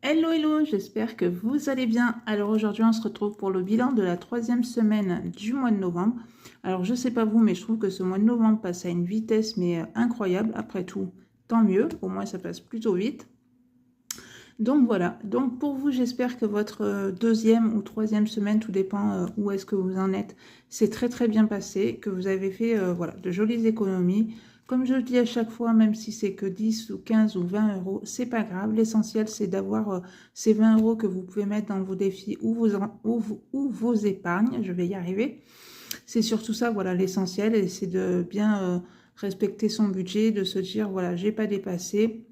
Hello, hello, j'espère que vous allez bien. Alors aujourd'hui, on se retrouve pour le bilan de la 3e semaine du mois de novembre. Alors je sais pas vous, mais je trouve que ce mois de novembre passe à une vitesse incroyable. Après tout, tant mieux, au moins ça passe plutôt vite. Donc voilà, donc pour vous, j'espère que votre 2e ou 3e semaine, tout dépend où est-ce que vous en êtes, c'est très très bien passé, que vous avez fait voilà, de jolies économies. Comme je le dis à chaque fois, même si c'est que 10 ou 15 ou 20 euros, c'est pas grave. L'essentiel, c'est d'avoir ces 20 euros que vous pouvez mettre dans vos défis ou vos épargnes. Je vais y arriver. C'est surtout ça, voilà, l'essentiel, et c'est de bien respecter son budget, de se dire, voilà, j'ai pas dépassé.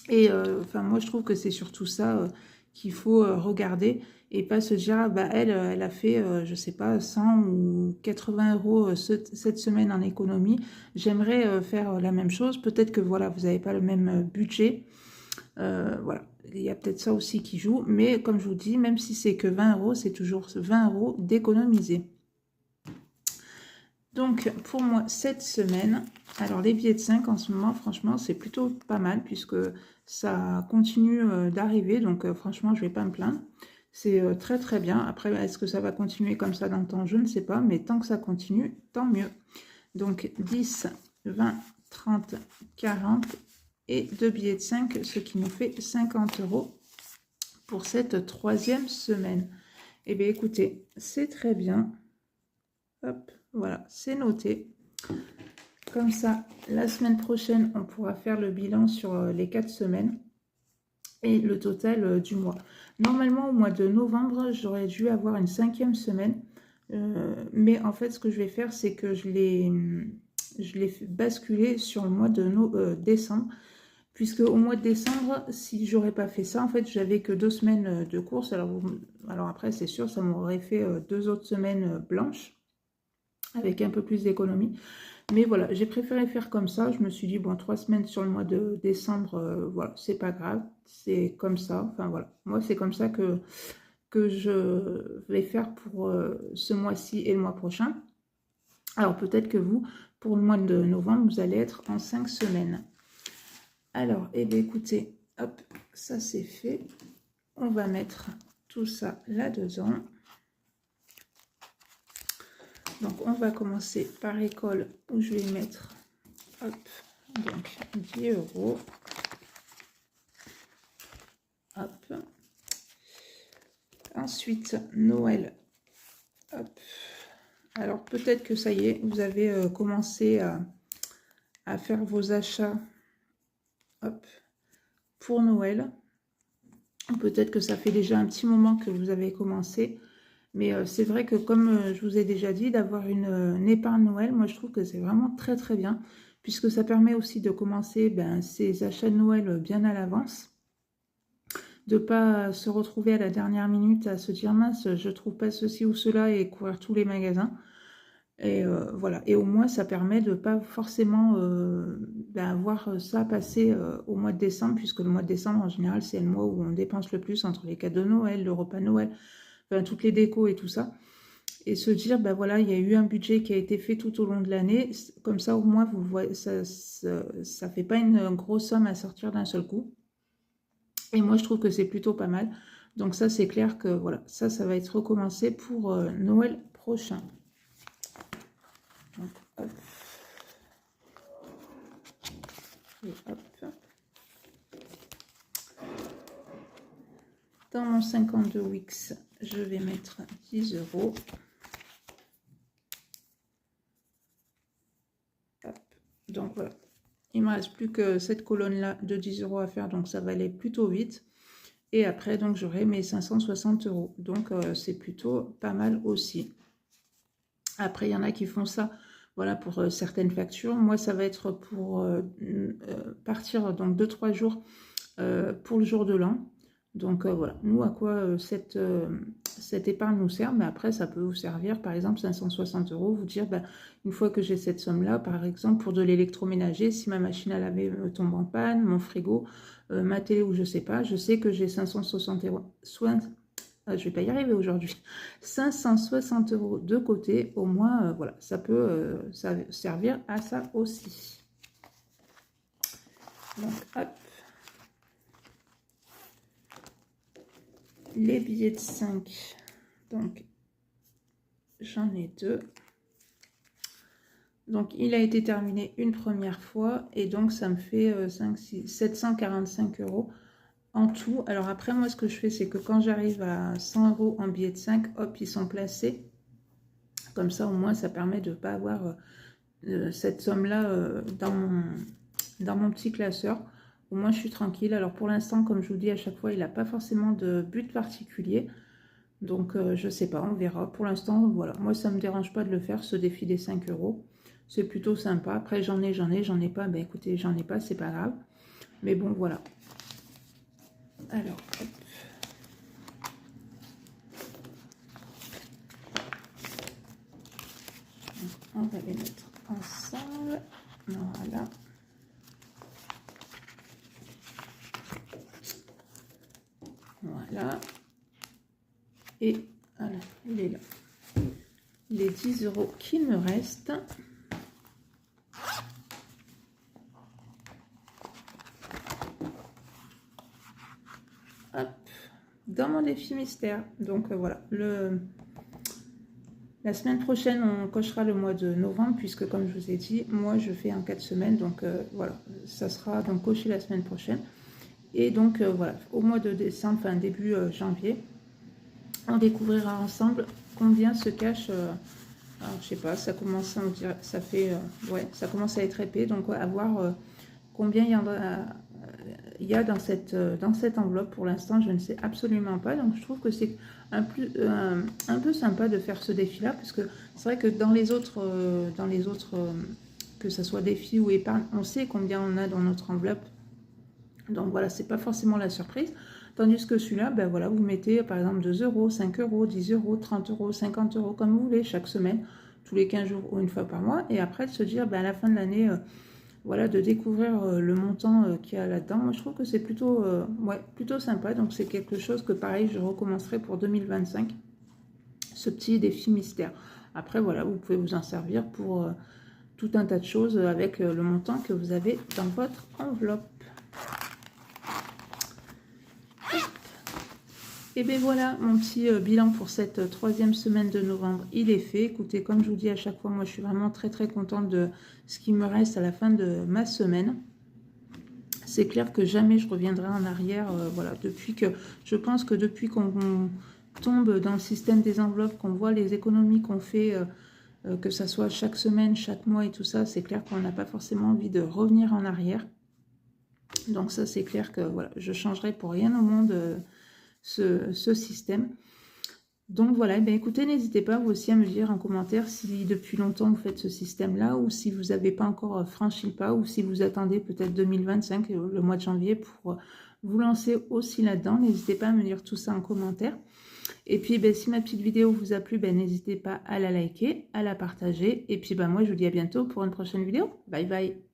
Et enfin, moi, je trouve que c'est surtout ça qu'il faut regarder et pas se dire, ah, bah, elle a fait, je sais pas, 100 ou 80 euros cette semaine en économie. J'aimerais faire la même chose. Peut-être que voilà, vous n'avez pas le même budget. Voilà, il y a peut-être ça aussi qui joue. Mais comme je vous dis, même si c'est que 20 euros, c'est toujours 20 euros d'économiser. Donc, pour moi, cette semaine, alors les billets de 5 en ce moment, franchement, c'est plutôt pas mal puisque ça continue d'arriver. Donc, franchement, je vais pas me plaindre. C'est très très bien. Après, est-ce que ça va continuer comme ça dans le temps? Je ne sais pas, mais tant que ça continue, tant mieux. Donc, 10, 20, 30, 40 et 2 billets de 5, ce qui nous fait 50 euros pour cette 3e semaine. Eh bien, écoutez, c'est très bien. Hop, voilà, c'est noté. Comme ça, la semaine prochaine, on pourra faire le bilan sur les 4 semaines et le total du mois. Normalement, au mois de novembre, j'aurais dû avoir une 5e semaine. Mais en fait, ce que je vais faire, c'est que je l'ai basculé sur le mois de décembre. Puisque au mois de décembre, si j'aurais pas fait ça, en fait, j'avais que 2 semaines de course. Alors après, c'est sûr, ça m'aurait fait 2 autres semaines blanches avec un peu plus d'économie. Mais voilà, j'ai préféré faire comme ça. Je me suis dit, bon, 3 semaines sur le mois de décembre, voilà, c'est pas grave. C'est comme ça. Enfin voilà, moi, c'est comme ça que je vais faire pour ce mois-ci et le mois prochain. Alors peut-être que vous, pour le mois de novembre, vous allez être en 5 semaines. Alors, eh bien écoutez, hop, ça c'est fait. On va mettre tout ça là-dedans. Donc, on va commencer par école où je vais mettre, hop, donc 10 euros. Hop. Ensuite, Noël. Hop. Alors, peut-être que ça y est, vous avez commencé à faire vos achats, hop, pour Noël. Peut-être que ça fait déjà un petit moment que vous avez commencé. Mais c'est vrai que comme je vous ai déjà dit, d'avoir une épargne Noël, moi je trouve que c'est vraiment très très bien, puisque ça permet aussi de commencer ces achats de Noël bien à l'avance, de ne pas se retrouver à la dernière minute à se dire mince, je ne trouve pas ceci ou cela et courir tous les magasins. Et voilà, et au moins ça permet de ne pas forcément voir ça passer au mois de décembre, puisque le mois de décembre en général c'est le mois où on dépense le plus entre les cadeaux de Noël, le repas de Noël, enfin, toutes les décos et tout ça. Et se dire, ben voilà, il y a eu un budget qui a été fait tout au long de l'année. Comme ça, au moins, vous voyez, ça fait pas une grosse somme à sortir d'un seul coup. Et moi, je trouve que c'est plutôt pas mal. Donc ça, c'est clair que voilà, ça va être recommencé pour Noël prochain. Donc, hop. Et hop. Dans mon 52 Wix, je vais mettre 10 euros. Hop. Donc voilà. Il ne me reste plus que cette colonne-là de 10 euros à faire, donc ça va aller plutôt vite. Et après, donc j'aurai mes 560 euros. Donc c'est plutôt pas mal aussi. Après, il y en a qui font ça, voilà, pour certaines factures. Moi, ça va être pour partir donc 2-3 jours pour le jour de l'an. Donc voilà, nous à quoi cette épargne nous sert, mais après ça peut vous servir, par exemple 560 euros, vous dire une fois que j'ai cette somme-là, par exemple pour de l'électroménager, si ma machine à laver me tombe en panne, mon frigo, ma télé ou je sais pas, je sais que j'ai 560 euros, je vais pas y arriver aujourd'hui, 560 euros de côté, au moins voilà, ça peut servir à ça aussi. Donc hop. les billets de 5. Donc, j'en ai 2. Donc, il a été terminé une première fois. Et donc, ça me fait 5, 6, 745 € en tout. Alors après, moi, ce que je fais, c'est que quand j'arrive à 100 € en billets de 5, hop, ils sont placés. Comme ça, au moins, ça permet de ne pas avoir cette somme-là dans mon petit classeur. Au moins, je suis tranquille. Alors, pour l'instant, comme je vous dis à chaque fois, il n'a pas forcément de but particulier. Donc, je sais pas, on verra. Pour l'instant, voilà. Moi, ça ne me dérange pas de le faire, ce défi des 5 €. C'est plutôt sympa. Après, j'en ai pas. Ben, écoutez, j'en ai pas, c'est pas grave. Mais bon, voilà. Alors, hop. On va les mettre ensemble. Voilà. Voilà. Et voilà, il est là. Les 10 € qu'il me reste. Hop, dans mon défi mystère. Donc voilà, la semaine prochaine, on cochera le mois de novembre, puisque comme je vous ai dit, moi je fais en 4 semaines. Donc voilà, ça sera donc coché la semaine prochaine. Et donc voilà, au mois de décembre, enfin début janvier, on découvrira ensemble combien se cache. Alors, je sais pas, ça commence à dire, ça fait, ouais, ça commence à être épais. Donc à voir combien il y a dans cette enveloppe. Pour l'instant, je ne sais absolument pas. Donc je trouve que c'est un peu sympa de faire ce défi là, parce que c'est vrai que dans les autres que ce soit défi ou épargne, on sait combien on a dans notre enveloppe. Donc voilà, c'est pas forcément la surprise. Tandis que celui-là, ben voilà, vous mettez par exemple 2 €, 5 €, 10 €, 30 €, 50 €, comme vous voulez, chaque semaine, tous les 15 jours ou une fois par mois. Et après, de se dire, ben, à la fin de l'année, voilà, de découvrir le montant qu'il y a là-dedans. Moi, je trouve que c'est plutôt, ouais, plutôt sympa. Donc, c'est quelque chose que, pareil, je recommencerai pour 2025, ce petit défi mystère. Après, voilà, vous pouvez vous en servir pour tout un tas de choses avec le montant que vous avez dans votre enveloppe. Et bien voilà, mon petit bilan pour cette troisième semaine de novembre, il est fait. Écoutez, comme je vous dis à chaque fois, moi je suis vraiment très très contente de ce qui me reste à la fin de ma semaine. C'est clair que jamais je reviendrai en arrière. Voilà, je pense que depuis qu'on tombe dans le système des enveloppes, qu'on voit les économies qu'on fait, que ça soit chaque semaine, chaque mois et tout ça, c'est clair qu'on n'a pas forcément envie de revenir en arrière. Donc ça, c'est clair que voilà, je changerai pour rien au monde ce système. Donc voilà, eh bien, écoutez, n'hésitez pas vous aussi à me dire en commentaire si depuis longtemps vous faites ce système-là, ou si vous n'avez pas encore franchi le pas, ou si vous attendez peut-être 2025, le mois de janvier, pour vous lancer aussi là-dedans. N'hésitez pas à me dire tout ça en commentaire. Et puis, ben, si ma petite vidéo vous a plu, ben, n'hésitez pas à la liker, à la partager. Et puis, ben, moi, je vous dis à bientôt pour une prochaine vidéo. Bye bye.